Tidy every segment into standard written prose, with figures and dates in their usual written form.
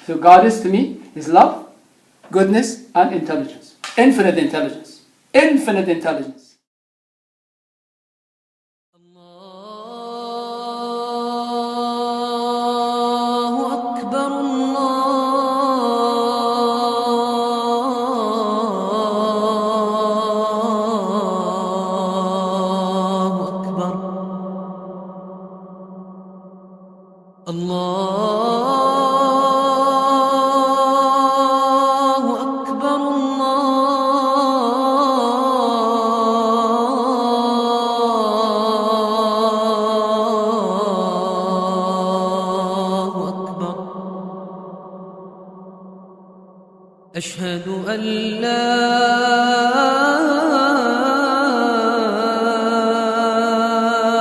So God is to me His love, goodness, and intelligence. Infinite intelligence. Infinite intelligence. أشهد أن لا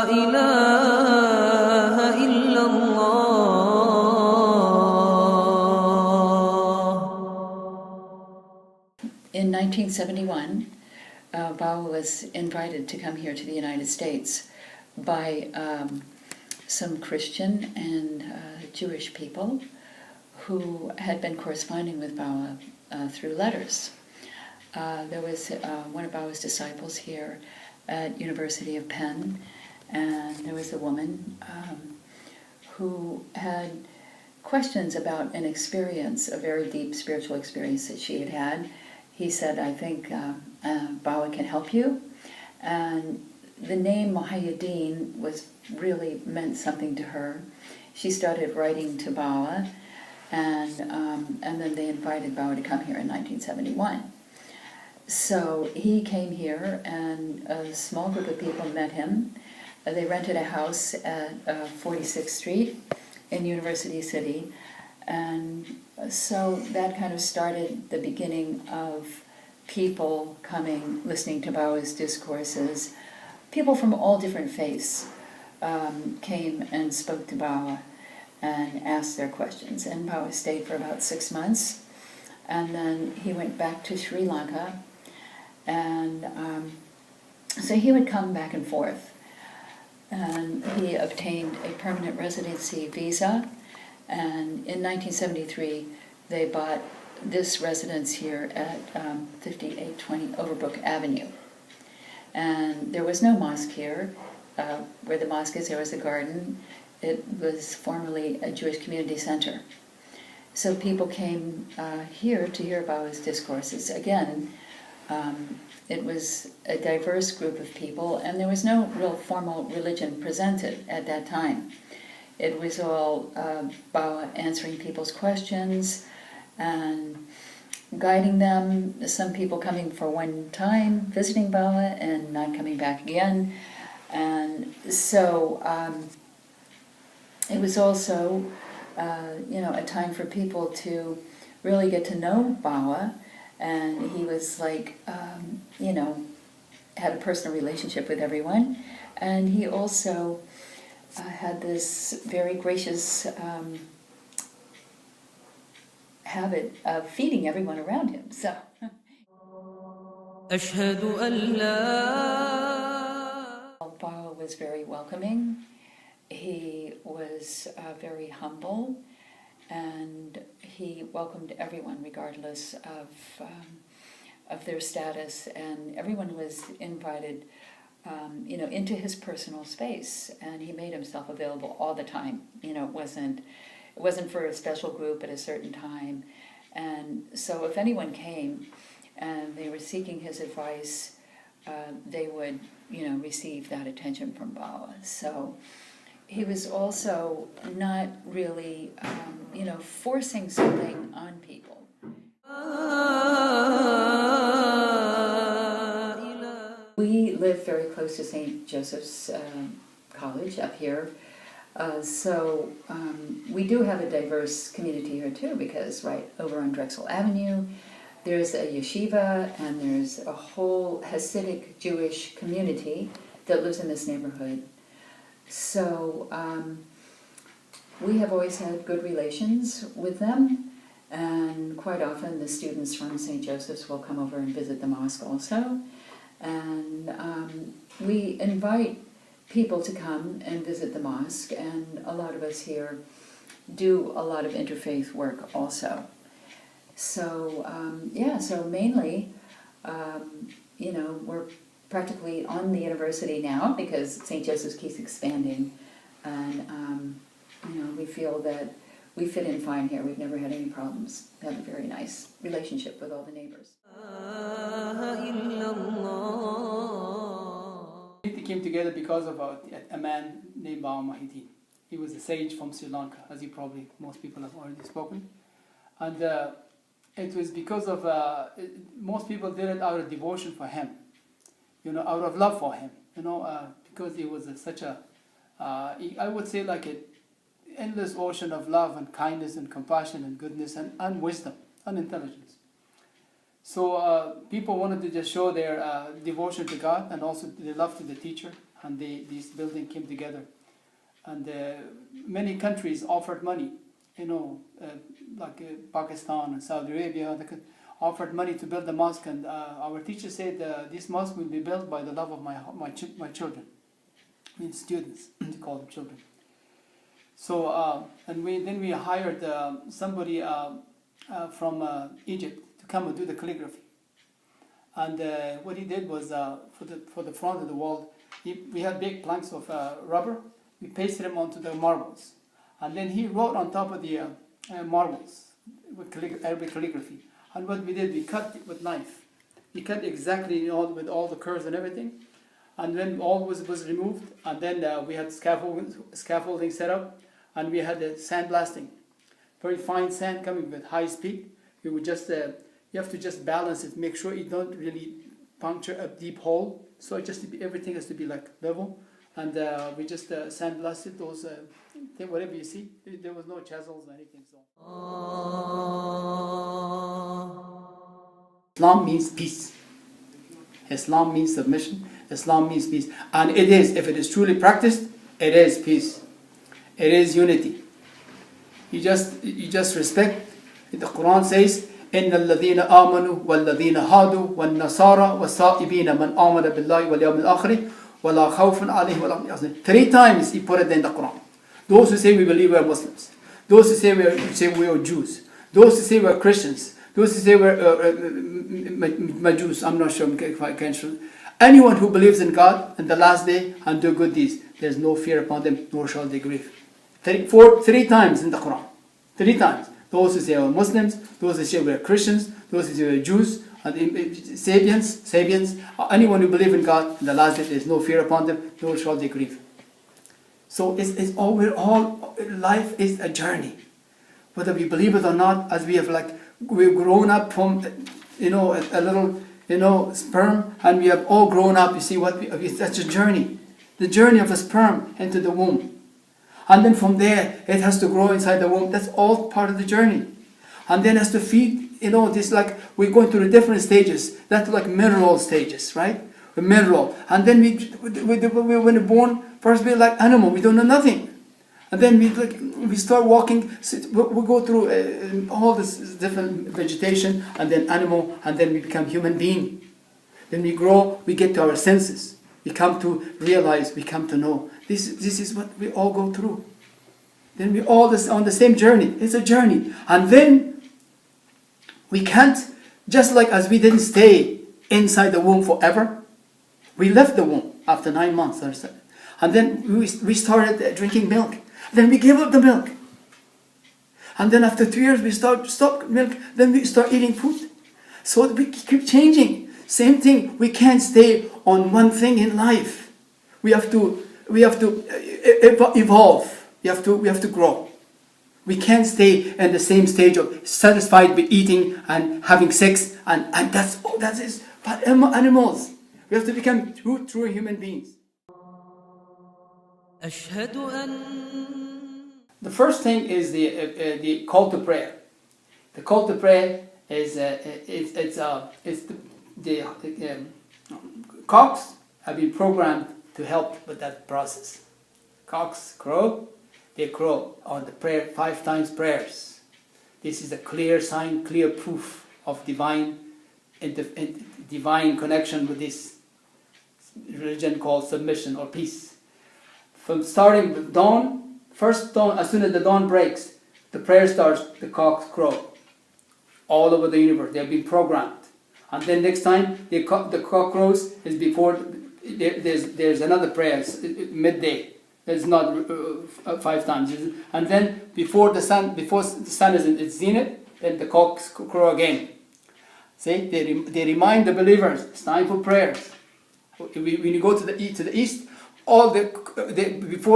إله إلا الله. In 1971, Bawa was invited to come here to the United States by some Christian and Jewish people who had been corresponding with Bawa through letters. There was one of Bawa's disciples here at University of Penn, and there was a woman who had questions about an experience, a very deep spiritual experience that she had had. He said, I think Bawa can help you. And the name Muhaiyaddeen really meant something to her. She started writing to Bawa, and then they invited Bawa to come here in 1971. So he came here, and a small group of people met him. They rented a house at 46th Street in University City, and so that kind of started the beginning of people coming, listening to Bawa's discourses. People from all different faiths came and spoke to Bawa and asked their questions. And Bawa stayed for about 6 months, and then he went back to Sri Lanka, and so he would come back and forth. And he obtained a permanent residency visa, and in 1973 they bought this residence here at 5820 Overbrook Avenue. And there was no mosque here. Where the mosque is, there was a garden. It was formerly a Jewish community center. So people came here to hear Bawa's discourses. Again, it was a diverse group of people, and there was no real formal religion presented at that time. It was all Bawa answering people's questions and guiding them. Some people coming for one time, visiting Bawa, and not coming back again. And so it was also, a time for people to really get to know Bawa, and he was like, had a personal relationship with everyone, and he also had this very gracious habit of feeding everyone around him. So. أشهد أن لا. Bawa was very welcoming. He was very humble, and he welcomed everyone regardless of their status, and everyone was invited into his personal space, and he made himself available all the time. It wasn't for a special group at a certain time. And so if anyone came and they were seeking his advice, they would receive that attention from Bawa. So he was also not really forcing something on people. We live very close to St. Joseph's College up here. So we do have a diverse community here too, because right over on Drexel Avenue there's a yeshiva, and there's a whole Hasidic Jewish community that lives in this neighborhood. So we have always had good relations with them, and quite often the students from St. Joseph's will come over and visit the mosque also. And we invite people to come and visit the mosque, and a lot of us here do a lot of interfaith work also. So so mainly, we're practically on the university now because St. Joseph's keeps expanding, and we feel that we fit in fine here. We've never had any problems. We have a very nice relationship with all the neighbors. It came together because of a man named Bawa Muhaiyaddeen. He was a sage from Sri Lanka, as most people have already spoken. And it was because of, most people did it out of devotion for him, out of love for him, because he was such a, I would say like an endless ocean of love and kindness and compassion and goodness and wisdom and intelligence. So people wanted to just show their devotion to God and also their love to the teacher, and this building came together. And many countries offered money, like Pakistan and Saudi Arabia, they offered money to build the mosque. And our teacher said this mosque will be built by the love of my children, I mean students, to call them children. So then we hired somebody from Egypt to come and do the calligraphy. And what he did was for the front of the wall, we had big planks of rubber. We pasted them onto the marbles, and then he wrote on top of the marbles with Arabic calligraphy. And what we did, we cut it with knife. We cut exactly with all the curves and everything. And then all was removed, and then we had scaffolding set up, and we had the sandblasting, very fine sand coming with high speed. You would just you have to just balance it, make sure you don't really puncture a deep hole. So everything has to be like level. And we just sandblasted those, whatever you see. There was no chisels or anything. So Islam means peace. Islam means submission. Islam means peace. And it is, if it is truly practiced, it is peace. It is unity. You just respect. The Quran says, إن الذين آمنوا والذين هادوا والنصارى والصائبين من آمن بالله واليوم الآخر ولا خوف عليهم ولا هم يحزنون. 3 times he put it in the Quran. Those who say we believe we are Muslims, those who say we are Jews, those who say we are Christians, those who say we are Majus, I'm not sure if I can show. Anyone who believes in God and the last day and do good deeds, there's no fear upon them, nor shall they grieve. 3 times in the Quran. 3 times. Those who say we are Muslims, those who say we are Christians, those who say we are Jews, and Sabians, anyone who believes in God and the last day, there's no fear upon them, nor shall they grieve. So life is a journey. Whether we believe it or not, as we've grown up from, a little, sperm, and we have all grown up, you see that's a journey. The journey of a sperm into the womb. And then from there, it has to grow inside the womb. That's all part of the journey. And then it has to feed, this we're going through the different stages. That's like mineral stages, right? The mineral. And then when we're born, first we're like animal. We don't know nothing. And then we start walking. We go through all this different vegetation, and then animal, and then we become human being. Then we grow, we get to our senses. We come to realize, we come to know. This is what we all go through. Then we all on the same journey. It's a journey. And then we can't, just like as we didn't stay inside the womb forever, we left the womb after 9 months. And then we started drinking milk. Then we gave up the milk. And then after 2 years we stopped milk. Then we start eating food. So we keep changing. Same thing. We can't stay on one thing in life. We have to evolve. We have to grow. We can't stay in the same stage of satisfied with eating and having sex, and that is but animals. We have to become true human beings. The first thing is the call to prayer. The call to prayer is the cocks have been programmed to help with that process. Cocks crow, they crow on the prayer 5 times prayers. This is a clear sign, clear proof of divine connection with this religion called submission or peace. From starting with dawn, first dawn, as soon as the dawn breaks, the prayer starts, the cocks crow. All over the universe, they have been programmed. And then next time the cock crows is before there's another prayer, midday. It's not 5 times. And then before the sun is in its zenith, then the cocks crow again. See, they remind the believers it's time for prayers. When you go to the east, before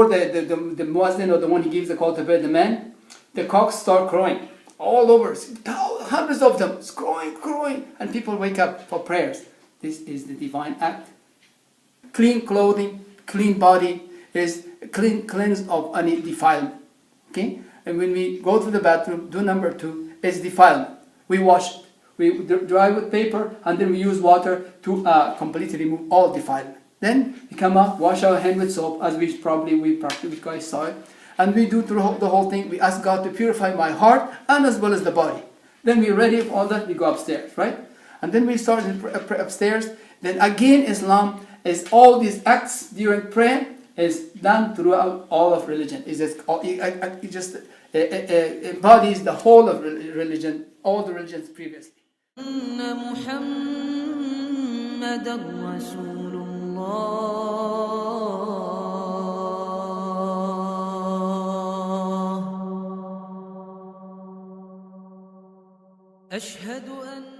the muezzin or the one who gives the call to prayer, the man, the cocks start crowing all over. Hundreds of them, it's crowing, and people wake up for prayers. This is the divine act. Clean clothing, clean body is cleansed of any defilement. Okay, and when we go to the bathroom, do number 2 is defilement. We wash it. We dry with paper, and then we use water to completely remove all defilement. Then we come out, wash our hand with soap, as we guys saw it, and we do through the whole thing. We ask God to purify my heart and as well as the body. Then we're ready for all that. We go upstairs, right? And then we start upstairs. Then again, Islam is all these acts during prayer is done throughout all of religion. It just embodies the whole of religion, all the religions previously. محمد رسول الله أشهد أن